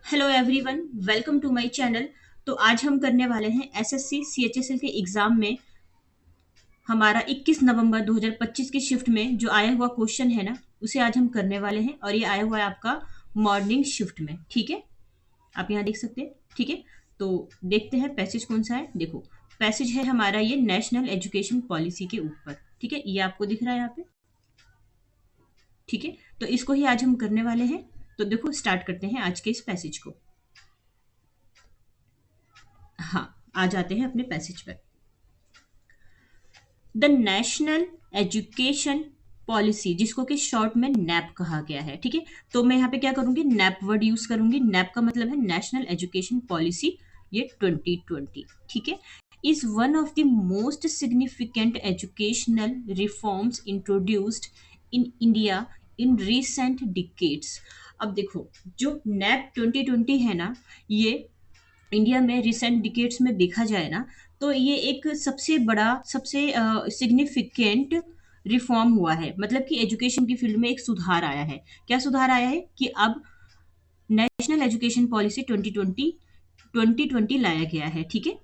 Hello everyone, welcome to my channel. तो आज हम करने वाले हैं एसएससी सीएचएसएल के एग्जाम में हमारा 21 नवंबर 2025 की शिफ्ट में जो आया हुआ क्वेश्चन है ना, उसे आज हम करने वाले हैं। और ये आया हुआ है आपका मॉर्निंग शिफ्ट में। ठीक है, आप यहाँ देख सकते हैं। ठीक है, तो देखते हैं पैसेज कौन सा है। देखो, पैसेज है हमारा ये नेशनल एजुकेशन पॉलिसी के ऊपर। ठीक है, ये आपको दिख रहा है यहाँ पे। ठीक है, तो इसको ही आज हम करने वाले हैं। तो देखो, स्टार्ट करते हैं आज के इस पैसेज को। हाँ, आ जाते हैं अपने पैसेज पर। द नेशनल एजुकेशन पॉलिसी, जिसको कि शॉर्ट में नैप कहा गया है। ठीक है, तो मैं यहाँ पे क्या करूंगी, नैप वर्ड यूज करूंगी। नैप का मतलब है नेशनल एजुकेशन पॉलिसी, ये 2020। ठीक है, is one of the most significant educational reforms introduced in India in recent decades. अब देखो, जो नैप 2020 है ना, ये इंडिया में रिसेंट डिकेड्स में देखा जाए ना, तो ये एक सबसे बड़ा, सबसे सिग्निफिकेंट रिफॉर्म हुआ है। मतलब कि एजुकेशन की फील्ड में एक सुधार आया है। क्या सुधार आया है कि अब नेशनल एजुकेशन पॉलिसी 2020 लाया गया है। ठीक है,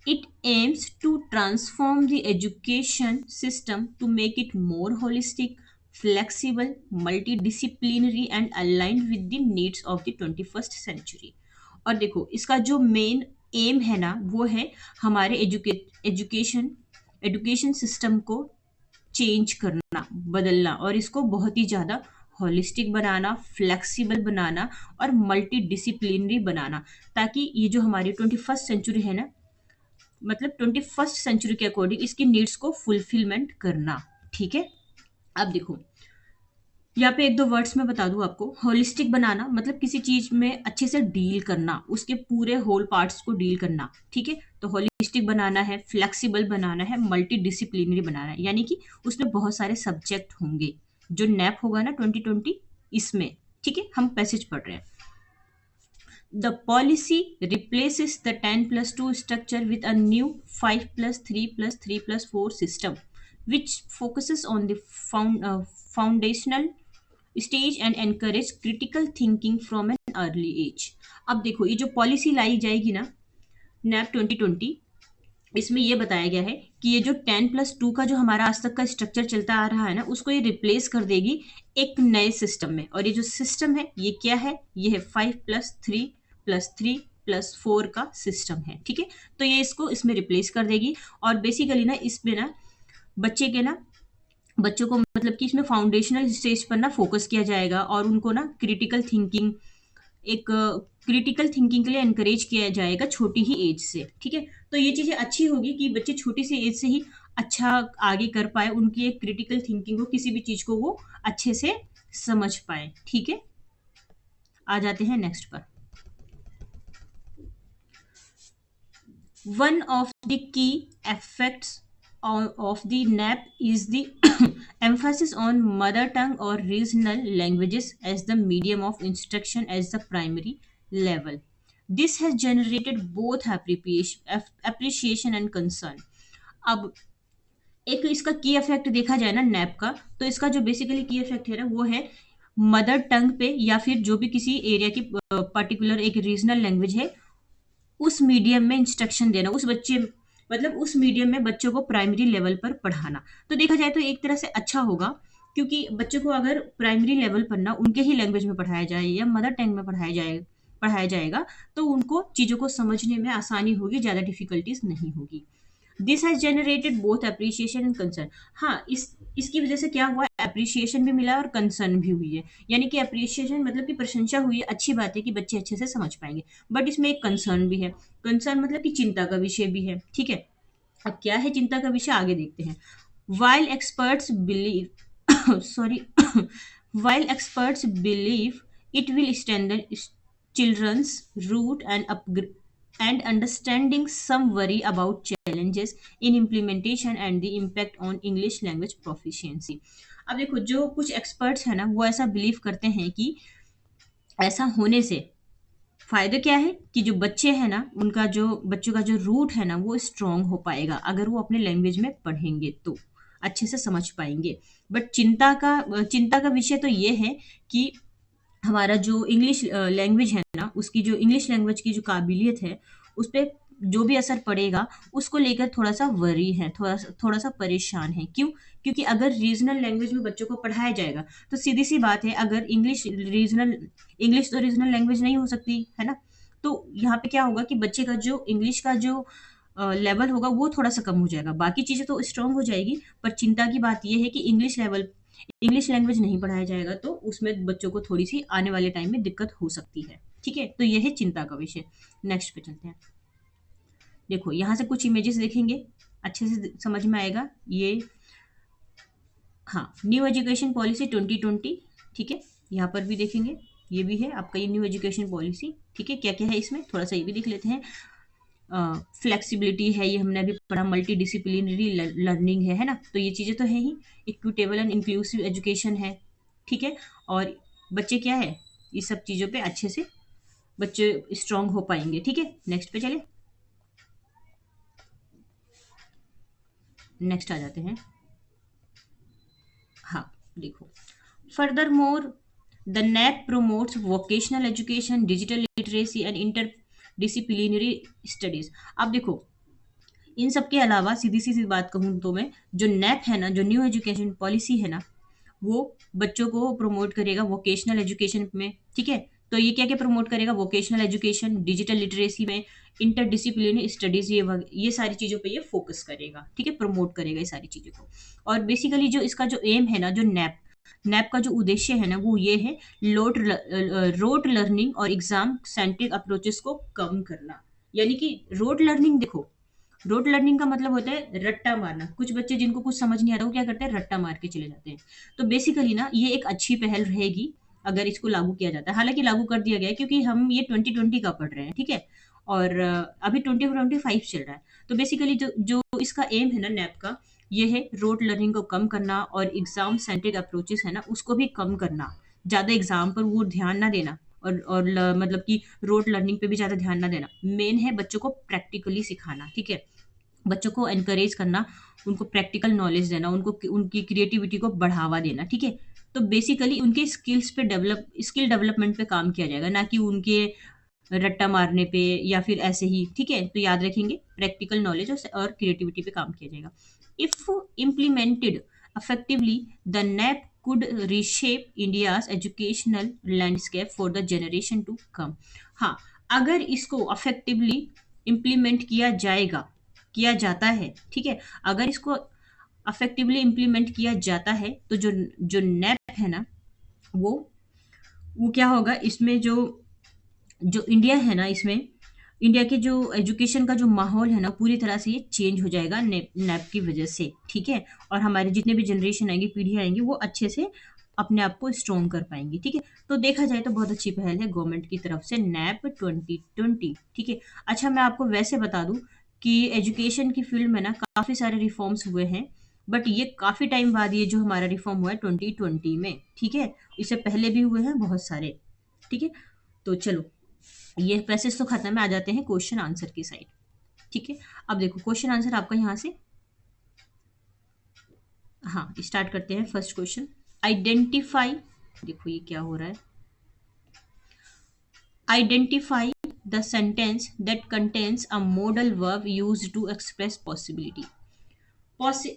it aims to transform the education system to make it more holistic, flexible, multidisciplinary and aligned with the needs of the 21st century। और देखो, इसका जो मेन एम है ना, वो है हमारे एजुकेशन एजुकेशन सिस्टम को चेंज करना, बदलना, और इसको बहुत ही ज़्यादा होलिस्टिक बनाना, फ्लेक्सिबल बनाना और मल्टी डिसिप्लिनरी बनाना, ताकि ये जो हमारी 21st सेंचुरी है ना, मतलब 21st सेंचुरी के अकॉर्डिंग इसकी नीड्स को फुलफिलमेंट करना। ठीक है, अब देखो, यहाँ पे एक दो वर्ड्स में बता दूं आपको। होलिस्टिक बनाना मतलब किसी चीज में अच्छे से डील करना, उसके पूरे होल पार्ट्स को डील करना। ठीक है, तो होलिस्टिक बनाना है, फ्लेक्सिबल बनाना है, मल्टी डिसिप्लिनरी बनाना है, यानी कि उसमें बहुत सारे सब्जेक्ट होंगे। जो नैप होगा ना 2020 इसमें। ठीक है, हम पैसेज पढ़ रहे हैं। The policy replaces the 10+2 structure with a new 5+3+3+4 system, which focuses on the foundational stage and encourage critical thinking from an early age। अब देखो, ये जो पॉलिसी लाई जाएगी ना, नैप 2020, इसमें ये बताया गया है कि ये जो 10+2 का जो हमारा आज तक का स्ट्रक्चर चलता आ रहा है ना, उसको ये रिप्लेस कर देगी एक नए सिस्टम में। और ये जो सिस्टम है ये क्या है, ये है 5+3+3+4 का सिस्टम है। ठीक है, तो ये इसको इसमें रिप्लेस कर देगी। और बेसिकली ना, इसमें ना बच्चों को मतलब कि इसमें फाउंडेशनल स्टेज पर ना फोकस किया जाएगा, और उनको ना क्रिटिकल थिंकिंग के लिए एनकरेज किया जाएगा छोटी ही एज से। ठीक है, तो ये चीजें अच्छी होगी कि बच्चे छोटी सी एज से ही अच्छा आगे कर पाए, उनकी एक क्रिटिकल थिंकिंग हो, किसी भी चीज को वो अच्छे से समझ पाए। ठीक है, आ जाते हैं नेक्स्ट पर। One of the key effects of the NAP is the emphasis on mother tongue or regional languages as the medium of instruction as the primary level. This has generated both appreciation and concern. अब एक इसका की effect देखा जाए ना nap का, तो इसका जो बेसिकली की इफेक्ट है ना, वो है मदर टंग पे, या फिर जो भी किसी एरिया की पर्टिकुलर एक रीजनल लैंग्वेज है, उस मीडियम में इंस्ट्रक्शन देना, उस बच्चे मतलब उस मीडियम में बच्चों को प्राइमरी लेवल पर पढ़ाना। तो देखा जाए तो एक तरह से अच्छा होगा, क्योंकि बच्चों को अगर प्राइमरी लेवल पर ना उनके ही लैंग्वेज में पढ़ाया जाए या मदर टंग में पढ़ाया जाएगा, तो उनको चीज़ों को समझने में आसानी होगी, ज़्यादा डिफिकल्टीज नहीं होगी। This has generated both appreciation and concern. हाँ, इसकी वजह से क्या हुआ, अप्रिसिएशन भी मिला और कंसर्न भी हुई है। यानी कि अप्रिसिएशन मतलब कि प्रशंसा हुई है, अच्छी बात है कि बच्चे अच्छे से समझ पाएंगे, बट इसमें एक कंसर्न भी है। कंसर्न मतलब कि चिंता का विषय भी है। ठीक है, अब क्या है चिंता का विषय, आगे देखते हैं। While experts believe sorry while experts believe it will strengthen children's root and understanding, some worry about challenges in implementation and the impact on English language proficiency। अब देखो, जो कुछ एक्सपर्ट्स हैं ना, वो ऐसा बिलीव करते हैं कि ऐसा होने से फायदा क्या है कि जो बच्चे हैं ना, बच्चों का जो रूट है ना, वो स्ट्रांग हो पाएगा। अगर वो अपने लैंग्वेज में पढ़ेंगे तो अच्छे से समझ पाएंगे। बट चिंता का विषय तो ये है कि हमारा जो इंग्लिश लैंग्वेज है ना, उसकी जो इंग्लिश लैंग्वेज की जो काबिलियत है, उस पे जो भी असर पड़ेगा, उसको लेकर थोड़ा-सा वरी है, थोड़ा-सा परेशान है। क्यों? क्योंकि अगर रीजनल लैंग्वेज में बच्चों को पढ़ाया जाएगा, तो सीधी-सी बात है, अगर इंग्लिश तो रीजनल लैंग्वेज नहीं हो सकती, है ना? तो यहाँ पे क्या होगा कि बच्चे का जो इंग्लिश का जो लेवल होगा, वो थोड़ा-सा कम हो जाएगा। बाकी चीज़ें तो स्ट्रॉन्ग हो जाएगी, पर चिंता की बात ये है कि इंग्लिश लैंग्वेज नहीं पढ़ाया जाएगा, तो उसमें बच्चों को थोड़ी-सी आने वाले टाइम में दिक्कत हो सकती है। ठीक है? तो ये है चिंता का विषय। नेक्स्ट पे चलते हैं। देखो, यहाँ से कुछ इमेजेस देखेंगे, अच्छे से समझ में आएगा। ये हाँ, न्यू एजुकेशन पॉलिसी 2020, ठीक है? यहाँ पर भी देखेंगे, ये भी है आपका ये न्यू एजुकेशन पॉलिसी, ठीक है? क्या-क्या है इसमें? थोड़ा-सा ये भी देख लेते हैं। फ्लेक्सिबिलिटी है, ये हमने अभी पढ़ा, मल्टी डिसिप्लिनरी लर्निंग है ना? तो ये चीज़ें तो है ही। इक्विटेबल एंड इंक्लूसिव एजुकेशन है, ठीक है? और बच्चे क्या है, इस सब चीज़ों पे अच्छे से बच्चे स्ट्रांग हो पाएंगे, ठीक है? नेक्स्ट पे चले, नेक्स्ट आ जाते हैं। हाँ, देखो, further more the nap promotes vocational education, digital literacy and inter disciplinary studies. अब देखो, इन सब के अलावा सीधी-सीधी बात कहूँ तो मैं, जो नैप है ना, जो न्यू एजुकेशन पॉलिसी है ना, वो बच्चों को प्रमोट करेगा वोकेशनल एजुकेशन में, ठीक है? तो ये क्या-क्या प्रमोट करेगा? वोकेशनल एजुकेशन, डिजिटल लिटरेसी में, इंटरडिसिप्लिनरी स्टडीज़, ये सारी चीज़ों पे ये फ़ोकस करेगा, ठीक है? प्रमोट करेगा ये सारी चीज़ों को। और बेसिकली जो इसका जो एम है ना, जो नैप का जो उद्देश्य है ना, वो ये है रोट लर्निंग और एग्ज़ाम सेंट्रिक अप्रोचेस को कम करना। यानी कि रोट लर्निंग, देखो, रोट लर्निंग का मतलब होता है रट्टा मारना। कुछ बच्चे जिनको कुछ समझ नहीं आता, वो क्या करते हैं, रट्टा मार के चले जाते हैं। तो बेसिकली ना, ये एक अच्छी पहल रहेगी अगर इसको लागू किया जाता है। हालांकि लागू कर दिया गया है, क्योंकि हम ये 2020 का पढ़ रहे हैं, ठीक है? और अभी 2025 चल रहा है। तो बेसिकली जो जो इसका एम है ना नैप का, ये है रोट लर्निंग को कम करना, और एग्जाम सेंट्रिक अप्रोचेस है ना, उसको भी कम करना। ज़्यादा एग्जाम पर वो ध्यान ना देना, मतलब कि रोट लर्निंग पे भी ज़्यादा ध्यान ना देना। मेन है बच्चों को प्रैक्टिकली सिखाना, ठीक है? बच्चों को एनकरेज करना, उनको प्रैक्टिकल नॉलेज देना, उनको उनकी क्रिएटिविटी को बढ़ावा देना, ठीक है? तो बेसिकली उनके स्किल डेवलपमेंट पे काम किया जाएगा, ना कि उनके रट्टा मारने पे या फिर ऐसे ही, ठीक है? तो याद रखेंगे, प्रैक्टिकल नॉलेज और क्रिएटिविटी पे काम किया जाएगा। If implemented effectively, the NAP could reshape India's educational landscape for the generation to come. हाँ, अगर इसको effectively implement किया जाता है, ठीक है? अगर इसको effectively implement किया जाता है, तो जो जो नैप है ना, वो वो क्या होगा इसमें, जो जो इंडिया है ना, इसमें इंडिया के जो एजुकेशन का जो माहौल है ना, पूरी तरह से ये चेंज हो जाएगा नैप की वजह से, ठीक है? और हमारे जितने भी जनरेशन आएंगे, पीढ़ी आएंगी, वो अच्छे से अपने आप को स्ट्रॉन्ग कर पाएंगी, ठीक है? तो देखा जाए तो बहुत अच्छी पहल है गवर्नमेंट की तरफ से, नैप 2020, ठीक है? अच्छा, मैं आपको वैसे बता दूं कि एजुकेशन की फील्ड में ना काफ़ी सारे रिफॉर्म्स हुए हैं, बट ये काफ़ी टाइम बाद ये जो हमारा रिफॉर्म हुआ है 2020 में, ठीक है? इससे पहले भी हुए हैं बहुत सारे, ठीक है? तो चलो, ये पैसेज तो खत्म है, आ जाते हैं क्वेश्चन आंसर की साइड, ठीक है? अब देखो, क्वेश्चन आंसर आपका यहाँ से, हाँ, स्टार्ट करते हैं। फर्स्ट क्वेश्चन, आइडेंटिफाई, देखो ये क्या हो रहा है, identify the sentence that contains a modal verb used to express possibility.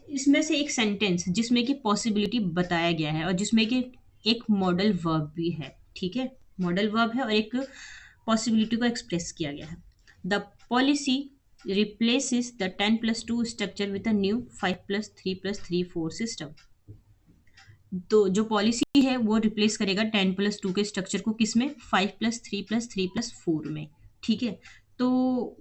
इसमें से एक सेंटेंस जिसमें कि पॉसिबिलिटी बताया गया है, और जिसमें कि एक मॉडल वर्ब भी है, ठीक है? मॉडल वर्ब है और एक पॉसिबिलिटी को एक्सप्रेस किया गया है। The policy replaces the 10+2 structure with a new 5+3+3 4 system. तो जो पॉलिसी है वो रिप्लेस करेगा 10+2 के स्ट्रक्चर को, किसमें? 5+3+3+4 में, ठीक है? तो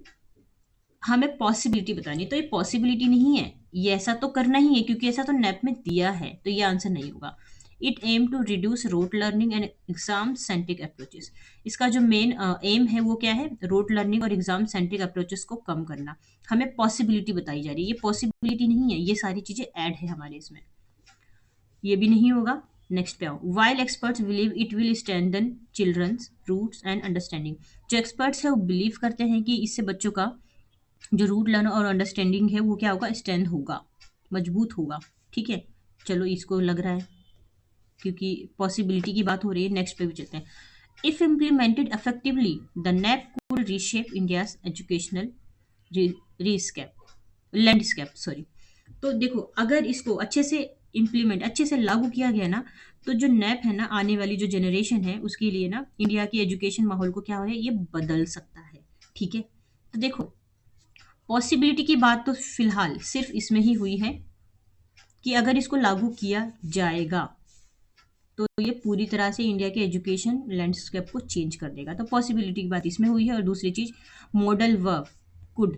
हमें पॉसिबिलिटी बतानी है, तो ये पॉसिबिलिटी नहीं है, ये ऐसा तो करना ही है, क्योंकि ऐसा तो नैप में दिया है, तो ये आंसर नहीं होगा। It aim to reduce rote learning and exam centric approaches. इसका जो मेन एम है वो क्या है? रोट लर्निंग और एग्जाम सेंट्रिक अप्रोचेस को कम करना। हमें पॉसिबिलिटी बताई जा रही है, ये पॉसिबिलिटी नहीं है, ये सारी चीजें ऐड है हमारे इसमें, ये भी नहीं होगा। नेक्स्ट पे आओ, while experts believe it will strengthen children's roots and understanding. जो एक्सपर्ट्स है वो बिलीव करते हैं कि इससे बच्चों का जो रूट लर्न और अंडरस्टैंडिंग है वो क्या होगा? स्ट्रेंथ होगा, मजबूत होगा, ठीक है? चलो, इसको लग रहा है, क्योंकि पॉसिबिलिटी की बात हो रही है। नेक्स्ट पे भी चलते हैं। If implemented effectively the NEP could reshape India's educational rescape landscape sorry. तो देखो, अगर इसको अच्छे से लागू किया गया ना, तो जो नैप है ना, आने वाली जो जनरेशन है उसके लिए ना, इंडिया की एजुकेशन माहौल को क्या है, ये बदल सकता है। ठीक है, तो देखो, पॉसिबिलिटी की बात तो फिलहाल सिर्फ इसमें ही हुई है कि अगर इसको लागू किया जाएगा तो ये पूरी तरह से इंडिया के एजुकेशन लैंडस्केप को चेंज कर देगा। तो पॉसिबिलिटी की बात इसमें हुई है। और दूसरी चीज, मॉडल वर्ब कुड,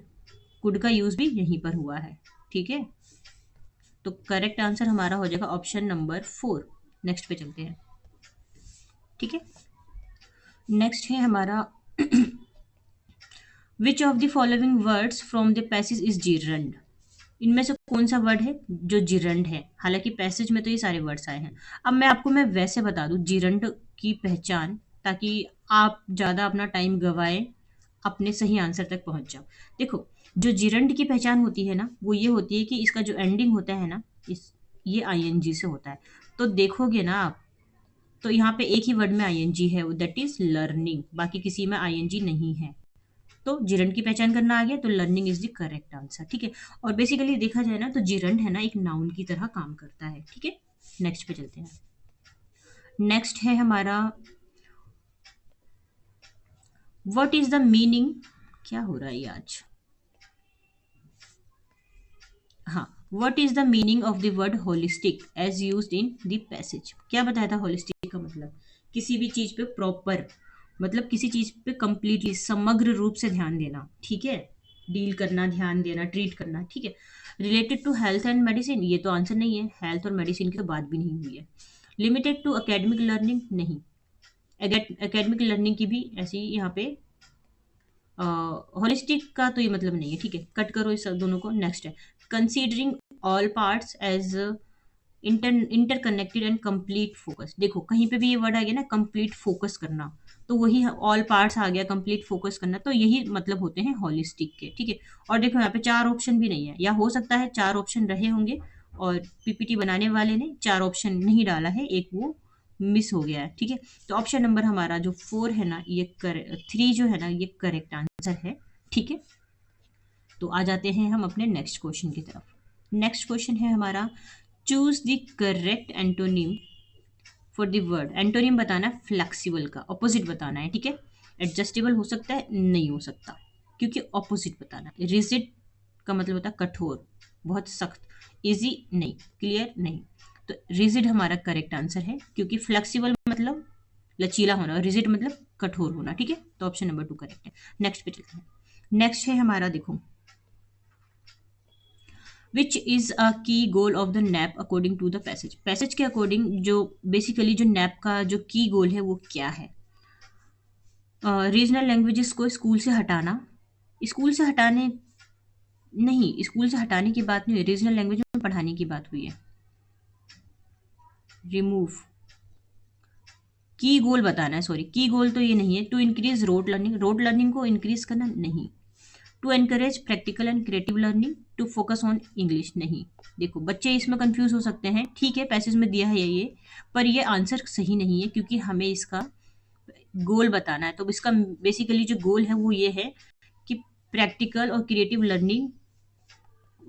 कुड का यूज भी यहीं पर हुआ है। ठीक है, तो करेक्ट आंसर हमारा हो जाएगा ऑप्शन नंबर 4। नेक्स्ट पे चलते हैं। ठीक है, नेक्स्ट है हमारा which of the following words from the passage is gerund. इनमें से कौन सा वर्ड है जो जिरंड है? हालांकि पैसेज में तो ये सारे वर्ड्स आए हैं। अब मैं वैसे बता दूं जिरंड की पहचान, ताकि आप ज़्यादा अपना टाइम गवाएं, अपने सही आंसर तक पहुंच जाओ। देखो, जो जिरंड की पहचान होती है ना, वो ये होती है कि इसका जो एंडिंग होता है ना, इस ये आईएनजी से होता है। तो देखोगे ना आप, तो यहाँ पे एक ही वर्ड में आईएनजी है, दैट इज लर्निंग, बाकी किसी में आईएनजी नहीं है। तो जिरंड की पहचान करना आ गया, तो learning is the correct answer. ठीक है, और बेसिकली देखा जाए ना, तो जिरंड है ना, एक नाउन की तरह काम करता है। ठीक है, नेक्स्ट पे चलते हैं। नेक्स्ट है हमारा व्हाट इज द मीनिंग, क्या हो रहा है ये आज, हाँ, what is the meaning of the word holistic as used in the passage. क्या बताया था होलिस्टिक का मतलब? किसी भी चीज पे प्रॉपर, मतलब किसी चीज पे कंप्लीटली समग्र रूप से ध्यान देना। ठीक है, डील करना, ध्यान देना, ट्रीट करना। ठीक है, related to health and medicine, ये तो आंसर नहीं है, हेल्थ और मेडिसिन की तो बात भी नहीं हुई है। लिमिटेड टू एकेडमिक लर्निंग, नहीं, एकेडमिक लर्निंग की भी ऐसी यहाँ पे होलिस्टिक का तो ये मतलब नहीं है। ठीक है, कट करो इस दोनों को। नेक्स्ट है considering all parts as interconnected and complete focus. देखो, कहीं पे भी ये वर्ड आ गया ना, कंप्लीट फोकस करना, तो वही ऑल पार्ट्स आ गया, कंप्लीट फोकस करना, तो यही मतलब होते हैं होलिस्टिक के। ठीक है, और देखो यहाँ पे 4 ऑप्शन भी नहीं है, या हो सकता है 4 ऑप्शन रहे होंगे और पीपीटी बनाने वाले ने 4 ऑप्शन नहीं डाला है, एक वो मिस हो गया है। ठीक है, तो ऑप्शन नंबर हमारा जो 4 है ना, ये 3 जो है ना, ये करेक्ट आंसर है। ठीक है, तो आ जाते हैं हम अपने नेक्स्ट क्वेश्चन की तरफ। नेक्स्ट क्वेश्चन है हमारा choose the correct antonym for the word. Antonym बताना है फ्लेक्सिबल का, ऑपोजिट बताना है। ठीक है, एडजस्टेबल हो सकता है, नहीं हो सकता, क्योंकि ऑपोजिट बताना है। रिजिड का मतलब होता है कठोर, बहुत सख्त। इजी नहीं, क्लियर नहीं। तो रिजिड हमारा करेक्ट आंसर है, क्योंकि फ्लेक्सिबल मतलब लचीला होना और रिजिड मतलब कठोर होना। ठीक है, तो ऑप्शन नंबर 2 करेक्ट है। नेक्स्ट पे चलते हैं। नेक्स्ट है हमारा, देखो, विच is a key goal of the NEP according to the passage. Passage के अकॉर्डिंग जो बेसिकली जो नैप का जो की गोल है वो क्या है? रीजनल लैंग्वेजेस को स्कूल से हटाना, स्कूल से हटाने नहीं, स्कूल से हटाने की बात नहीं हुई, रीजनल लैंग्वेज में पढ़ाने की बात हुई है। रिमूव, की गोल बताना है, सॉरी, की गोल तो ये नहीं है। To increase rote learning, rote learning को इंक्रीज करना नहीं। To encourage practical and creative learning, to focus on English, नहीं। देखो, बच्चे इसमें कंफ्यूज हो सकते हैं। ठीक है, पैसेज में दिया है ये, पर ये आंसर सही नहीं है, क्योंकि हमें इसका गोल बताना है। तो इसका बेसिकली जो गोल है वो ये है कि प्रैक्टिकल और क्रिएटिव लर्निंग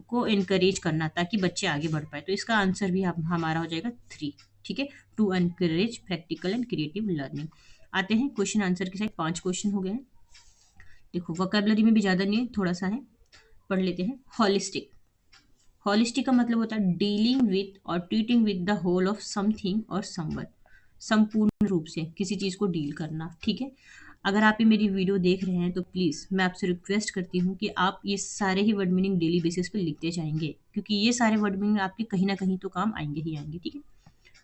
को एनकरेज करना, ताकि बच्चे आगे बढ़ पाए। तो इसका आंसर भी हमारा हो जाएगा 3। ठीक है, to encourage practical and creative learning. आते हैं क्वेश्चन आंसर के साथ, 5 क्वेश्चन हो गए हैं। देखो, वोकेबलरी में भी ज़्यादा नहीं है, थोड़ा सा है, पढ़ लेते हैं। हॉलिस्टिक, हॉलिस्टिक का मतलब होता है डीलिंग विथ और treating with the whole of something और समवन, संपूर्ण रूप से किसी चीज़ को डील करना। ठीक है, अगर आप ये मेरी वीडियो देख रहे हैं तो प्लीज़ मैं आपसे रिक्वेस्ट करती हूँ कि आप ये सारे ही वर्ड मीनिंग डेली बेसिस पे लिखते जाएंगे, क्योंकि ये सारे वर्ड मीनिंग आपके कहीं ना कहीं तो काम आएंगे ही आएंगे। ठीक है,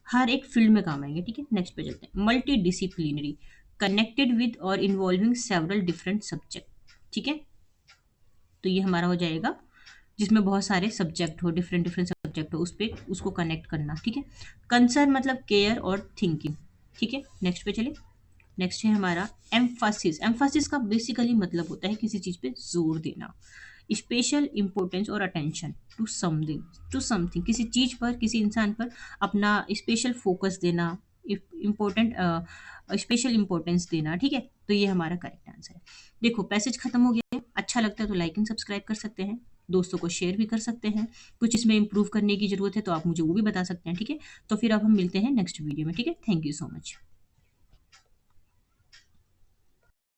हर एक फील्ड में काम आएंगे। ठीक है, नेक्स्ट पे चलते हैं। मल्टी डिसिप्लिनरी, कनेक्टेड विद और इन्वॉल्विंग सेवरल डिफरेंट सब्जेक्ट। ठीक है, तो ये हमारा हो जाएगा जिसमें बहुत सारे सब्जेक्ट हो, डिफरेंट डिफरेंट सब्जेक्ट हो, उस पर उसको कनेक्ट करना। ठीक है, कंसर्न मतलब केयर और थिंकिंग। ठीक है, नेक्स्ट पे चले। नेक्स्ट है हमारा एम्फासिस। एम्फासिस का बेसिकली मतलब होता है किसी चीज़ पे जोर देना, स्पेशल इंपॉर्टेंस और अटेंशन टू समथिंग, किसी चीज पर, किसी इंसान पर अपना स्पेशल फोकस देना, इम्पोर्टेंट स्पेशल इंपॉर्टेंस देना। ठीक है, तो ये हमारा करेक्ट आंसर है। देखो पैसेज खत्म हो गया है, अच्छा लगता है तो लाइक एंड सब्सक्राइब कर सकते हैं, दोस्तों को शेयर भी कर सकते हैं। कुछ इसमें इंप्रूव करने की जरूरत है तो आप मुझे वो भी बता सकते हैं। ठीक है, तो फिर अब हम मिलते हैं नेक्स्ट वीडियो में। ठीक है, थैंक यू सो मच।